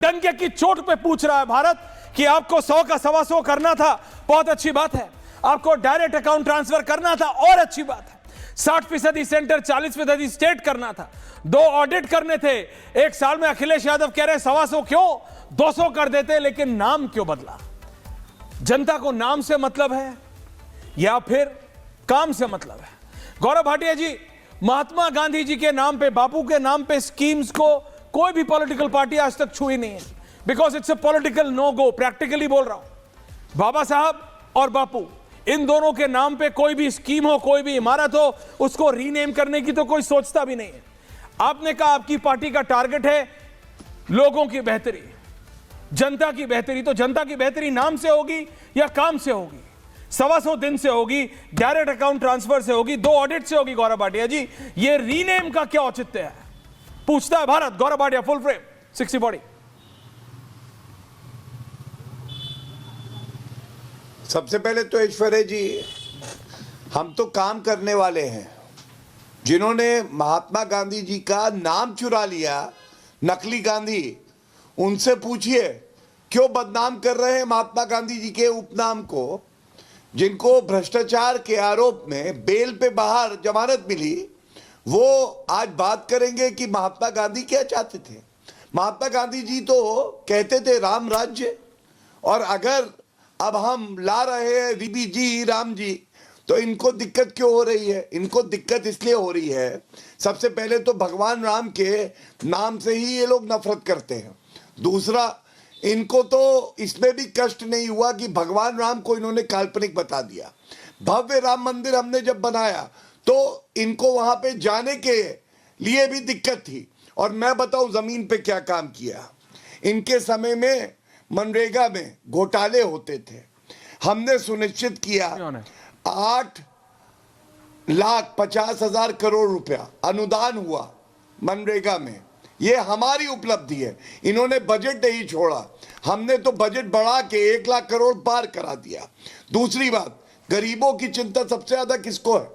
डंके की चोट पे पूछ रहा है भारत कि आपको 100 का 125 करना था, बहुत अच्छी बात है। आपको डायरेक्ट अकाउंट ट्रांसफर करना था, और अच्छी बात है। 60% सेंटर 40% स्टेट करना था, 2 ऑडिट करने थे। एक साल में अखिलेश यादव कह रहे 125 क्यों, 200 कर देते, लेकिन नाम क्यों बदला? जनता को नाम से मतलब है या फिर काम से मतलब है? गौरव भाटिया जी, महात्मा गांधी जी के नाम पे, बापू के नाम पे स्कीम्स को कोई भी पॉलिटिकल पार्टी आज तक छुई नहीं है, because it's a political no go. Practically बोल रहा हूं, बाबा साहब और बापू, इन दोनों के नाम पे कोई भी स्कीम हो, कोई भी इमारत हो, उसको रीनेम करने की तो कोई सोचता भी नहीं है। आपने कहा आपकी पार्टी का टारगेट है लोगों की बेहतरी, जनता की बेहतरी। तो जनता की बेहतरी नाम से होगी या काम से होगी? 125 दिन से होगी, डायरेक्ट अकाउंट ट्रांसफर से होगी, 2 ऑडिट से होगी? गौरव भाटिया जी, ये रीनेम का क्या औचित्य है, पूछता है भारत। Gaurav Bhatia, full frame 60-40। सबसे पहले तो ऐश्वर्या जी, हम तो काम करने वाले हैं। जिन्होंने महात्मा गांधी जी का नाम चुरा लिया, नकली गांधी, उनसे पूछिए क्यों बदनाम कर रहे हैं महात्मा गांधी जी के उपनाम को। जिनको भ्रष्टाचार के आरोप में बेल पे बाहर जमानत मिली, वो आज बात करेंगे कि महात्मा गांधी क्या चाहते थे। महात्मा गांधी जी तो कहते थे राम राज्य, और अगर अब हम ला रहे हैं रीबी जी, राम जी, तो इनको दिक्कत क्यों हो रही है? इनको दिक्कत इसलिए हो रही है, सबसे पहले तो भगवान राम के नाम से ही ये लोग नफरत करते हैं। दूसरा, इनको तो इसमें भी कष्ट नहीं हुआ कि भगवान राम को इन्होंने काल्पनिक बता दिया। भव्य राम मंदिर हमने जब बनाया तो इनको वहां पे जाने के लिए भी दिक्कत थी। और मैं बताऊं जमीन पे क्या काम किया। इनके समय में मनरेगा में घोटाले होते थे, हमने सुनिश्चित किया 8,50,000 करोड़ रुपया अनुदान हुआ मनरेगा में। ये हमारी उपलब्धि है। इन्होंने बजट नहीं छोड़ा, हमने तो बजट बढ़ा के 1 लाख करोड़ पार करा दिया। दूसरी बात, गरीबों की चिंता सबसे ज्यादा किसको है?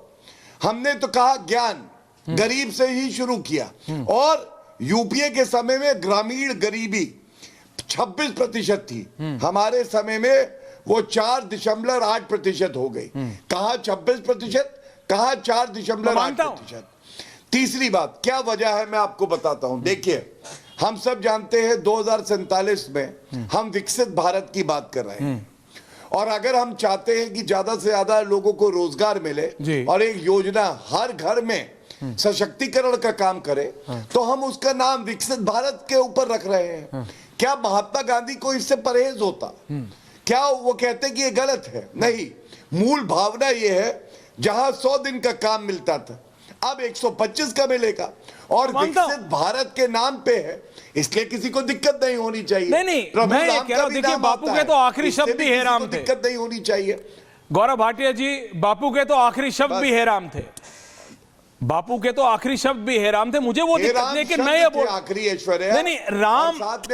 हमने तो कहा ज्ञान, गरीब से ही शुरू किया। और यूपीए के समय में ग्रामीण गरीबी 26% थी, हमारे समय में वो 4.8% हो गई। कहा 26%, कहा 4.8%। तीसरी बात, क्या वजह है मैं आपको बताता हूं। देखिए, हम सब जानते हैं 2047 में हम विकसित भारत की बात कर रहे हैं, और अगर हम चाहते हैं कि ज्यादा से ज्यादा लोगों को रोजगार मिले और एक योजना हर घर में सशक्तिकरण का काम करे, तो हम उसका नाम विकसित भारत के ऊपर रख रहे हैं। क्या महात्मा गांधी को इससे परहेज होता? क्या वो कहते कि ये गलत है? नहीं, मूल भावना ये है, जहां 100 दिन का काम मिलता था, अब 125 का मिलेगा, और विकसित भारत के नाम पे है, इसलिए किसी को दिक्कत नहीं होनी चाहिए। नहीं, मैं ये कह रहा हूं, देखिए, बापू के तो आखिरी शब्द भी हे राम थे। दिक्कत नहीं होनी चाहिए। गौरव भाटिया जी, बापू के तो आखिरी शब्द भी हे राम थे। बापू के तो आखिरी शब्द भी हे राम थे। मुझे वो दिक्कत, लेकिन मैं ये बोल, आखिरी ऐश्वर्या, नहीं,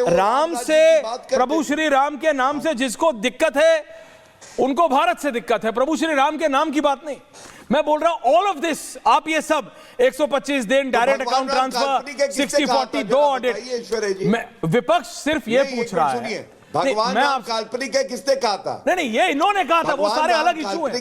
राम से, प्रभु श्री राम के नाम से जिसको दिक्कत है उनको भारत से दिक्कत है, प्रभु श्री राम के नाम की बात नहीं। मैं बोल रहा हूं ऑल ऑफ दिस, आप ये सब 125 दिन, डायरेक्ट अकाउंट ट्रांसफर, 60-40, 2 ऑडिट, विपक्ष सिर्फ ये पूछ रहा है। भगवान राम काल्पनिक है, किसने कहा था? नहीं, ये इन्होंने कहा था, वो सारे अलग इशू है।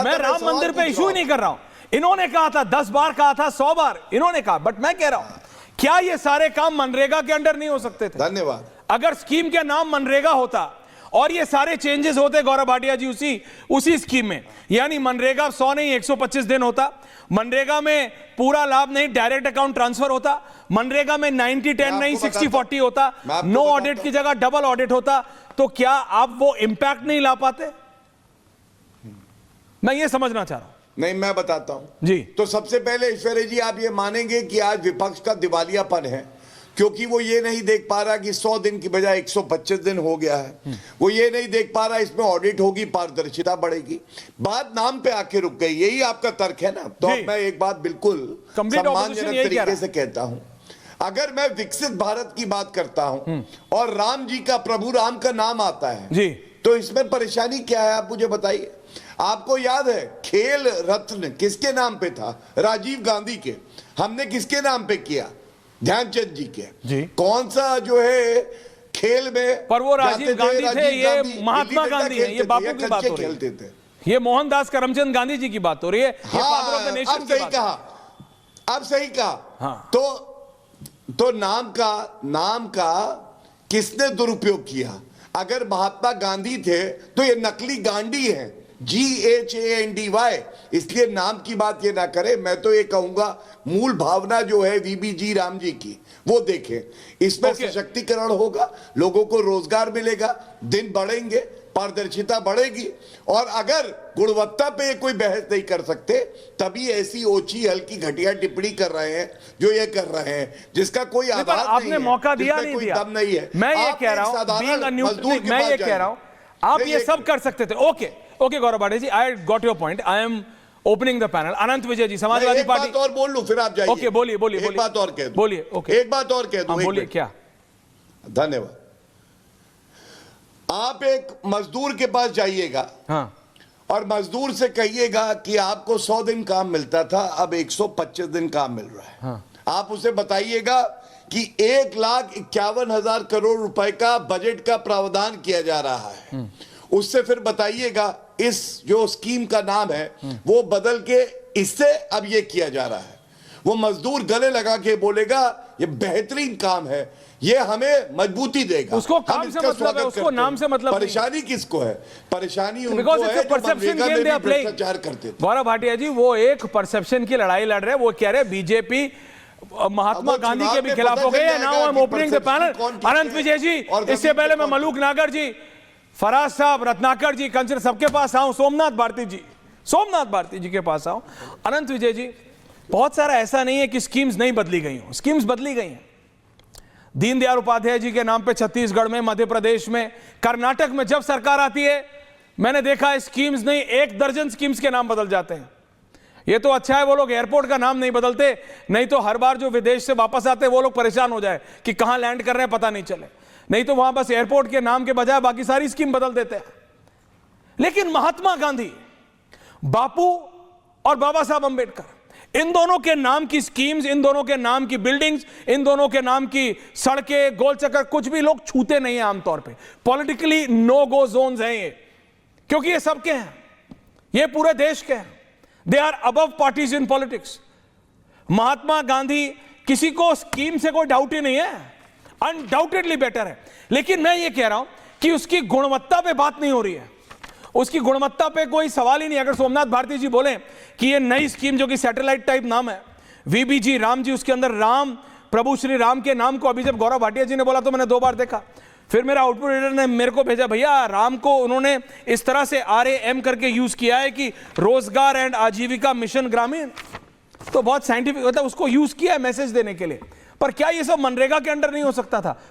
मैं राम मंदिर पे इशू ही नहीं कर रहा हूं। इन्होंने कहा था, 10 बार कहा था, 100 बार इन्होंने कहा, बट मैं कह रहा हूं, क्या ये सारे काम मनरेगा के अंडर नहीं हो सकते थे? धन्यवाद। अगर स्कीम का नाम मनरेगा होता और ये सारे चेंजेस होते, गौरव भाटिया जी, उसी स्कीम में, यानी मनरेगा 100 नहीं 125 दिन होता, मनरेगा में पूरा लाभ नहीं डायरेक्ट अकाउंट ट्रांसफर होता, मनरेगा में 90-10 नहीं 60-40 होता, नो ऑडिट की जगह डबल ऑडिट होता, तो क्या आप वो इंपैक्ट नहीं ला पाते? मैं ये समझना चाह रहा हूं। नहीं, मैं बताता हूं जी। तो सबसे पहले ऐश्वर्या जी, आप ये मानेंगे कि आज विपक्ष का दिवालियापन है, क्योंकि वो ये नहीं देख पा रहा कि 100 दिन की बजाय 125 दिन हो गया है। वो ये नहीं देख पा रहा इसमें ऑडिट होगी, पारदर्शिता बढ़ेगी। बात नाम पे आके रुक गई, यही आपका तर्क है ना? तो अब मैं एक बात बिल्कुल सम्मानजनक तरीके से कहता हूं। अगर मैं विकसित भारत की बात करता हूं और राम जी का, प्रभु राम का नाम आता है जी, तो इसमें परेशानी क्या है? आप मुझे बताइए। आपको याद है खेल रत्न किसके नाम पे था? राजीव गांधी के। हमने किसके नाम पे किया? ध्यानचंद जी के। कौन सा जो है खेल में, पर वो राजीव जाते गांधी थे, राजीव ये गांधी महात्मा गिल्ली डंडा गांधी हैं, ये खेलते थे, बापू या की बात कंचे हो रही है। खेलते थे। ये मोहनदास करमचंद गांधी जी की बात हो रही है, ये फादर ऑफ द नेशन अब की सही बात। कहा, अब सही कहा। हाँ। तो नाम का किसने दुरुपयोग किया? अगर महात्मा गांधी थे तो ये नकली गांधी है, GHANDY, इसलिए नाम की बात ये ना करें। मैं तो ये कहूंगा मूल भावना जो है VBG राम जी की, वो देखें, इसमें सशक्तिकरण होगा, लोगों को रोजगार मिलेगा, दिन बढ़ेंगे, पारदर्शिता बढ़ेगी। और अगर गुणवत्ता पे कोई बहस नहीं कर सकते, तभी ऐसी ओछी हल्की घटिया टिप्पणी कर रहे हैं जो ये कर रहे हैं, जिसका कोई आधार नहीं है, आपने मौका दिया नहीं कोई दिया, दम नहीं है। मैं ये कह रहा हूं, मैं ये कह रहा हूं आप ये सब कर सकते थे। Okay Gaurav Bhatia ji, I got your point, I am opening the panel. Anant Vijay ji, Samajwadi party. एक बात और बोल लूं फिर आप जाइए। ओके, बोलिए। एक बात और कह दूं, बोलिए। ओके, एक बात और कह दूं, बोलिए। क्या? धन्यवाद। आप एक मजदूर के पास जाइएगा, हाँ, और मजदूर से कहिएगा कि आपको 100 दिन काम मिलता था, अब 125 दिन काम मिल रहा है। हाँ। आप उसे बताइएगा कि 1,51,000 करोड़ रुपए का बजट का प्रावधान किया जा रहा है। उससे फिर बताइएगा इस जो स्कीम का नाम है वो बदल के इससे अब ये किया जा रहा है। वो मजदूर गले लगा के बोलेगा ये बेहतरीन काम है, ये हमें मजबूती देगा। उसको काम हम से इसका मतलब है, स्वागत उसको करते नाम हैं। से मतलब नहीं। परेशानी किसको है? परेशानी उनको Because it's है a जो perception मनरेगा game में they are भी playing. भ्रष्टाचार करते थे। गौरव भाटिया जी, वो एक परसेप्शन की लड़ाई लड़ रहे हैं। वो कह रहे हैं बीजेपी महात्मा गांधी के भी खिलाफ हो गई है। Now I am opening the panel. Anant Vijay ji, इससे पहले मैं मलूक नागर जी, फराज साहब, रत्नाकर जी, कंचन, सबके पास आऊं, सोमनाथ भारती जी के पास आऊं। अनंत विजय जी, बहुत सारा ऐसा नहीं है कि स्कीम्स नहीं बदली गई हो, स्कीम्स बदली गई हैं। दीनदयाल उपाध्याय जी के नाम पे छत्तीसगढ़ में, मध्य प्रदेश में, कर्नाटक में जब सरकार आती है, मैंने देखा है स्कीम्स नहीं, 1 दर्जन स्कीम्स के नाम बदल जाते हैं। ये तो अच्छा है वो लोग एयरपोर्ट का नाम नहीं बदलते, नहीं तो हर बार जो विदेश से वापस आते हैं वो लोग परेशान हो जाए कि कहां लैंड कर रहे हैं पता नहीं चले। नहीं तो वहां बस एयरपोर्ट के नाम के बजाय बाकी सारी स्कीम बदल देते हैं। लेकिन महात्मा गांधी, बापू और बाबा साहब अंबेडकर, इन दोनों के नाम की स्कीम्स, इन दोनों के नाम की बिल्डिंग्स, इन दोनों के नाम की सड़कें, गोल चक्कर, कुछ भी लोग छूते नहीं हैं आमतौर पे। पॉलिटिकली नो गो जोन्स हैं ये, क्योंकि ये सबके हैं, ये पूरे देश के हैं। They are above parties in politics. Mahatma Gandhi, किसी को स्कीम से कोई डाउट ही नहीं है, अनडाउटेडली बेटर है। लेकिन मैं ये कह रहा हूं कि उसकी गुणवत्ता पे बात नहीं हो रही है, उसकी गुणवत्ता पे कोई सवाल ही नहीं। अगर सोमनाथ भारती जी बोले कि ये नई स्कीम जो कि सैटेलाइट टाइप नाम है, VBG राम जी, उसके अंदर राम, प्रभु श्री राम के नाम को अभी जब गौरव भाटिया जी ने बोला तो मैंने 2 बार देखा। फिर मेरा आउटपुट एडिटर ने मेरे को भेजा, भैया राम को उन्होंने इस तरह से RAM करके यूज किया है कि रोजगार एंड आजीविका मिशन ग्रामीण, तो बहुत साइंटिफिक, मतलब उसको यूज किया है मैसेज देने के लिए। पर क्या ये सब मनरेगा के अंडर नहीं हो सकता था?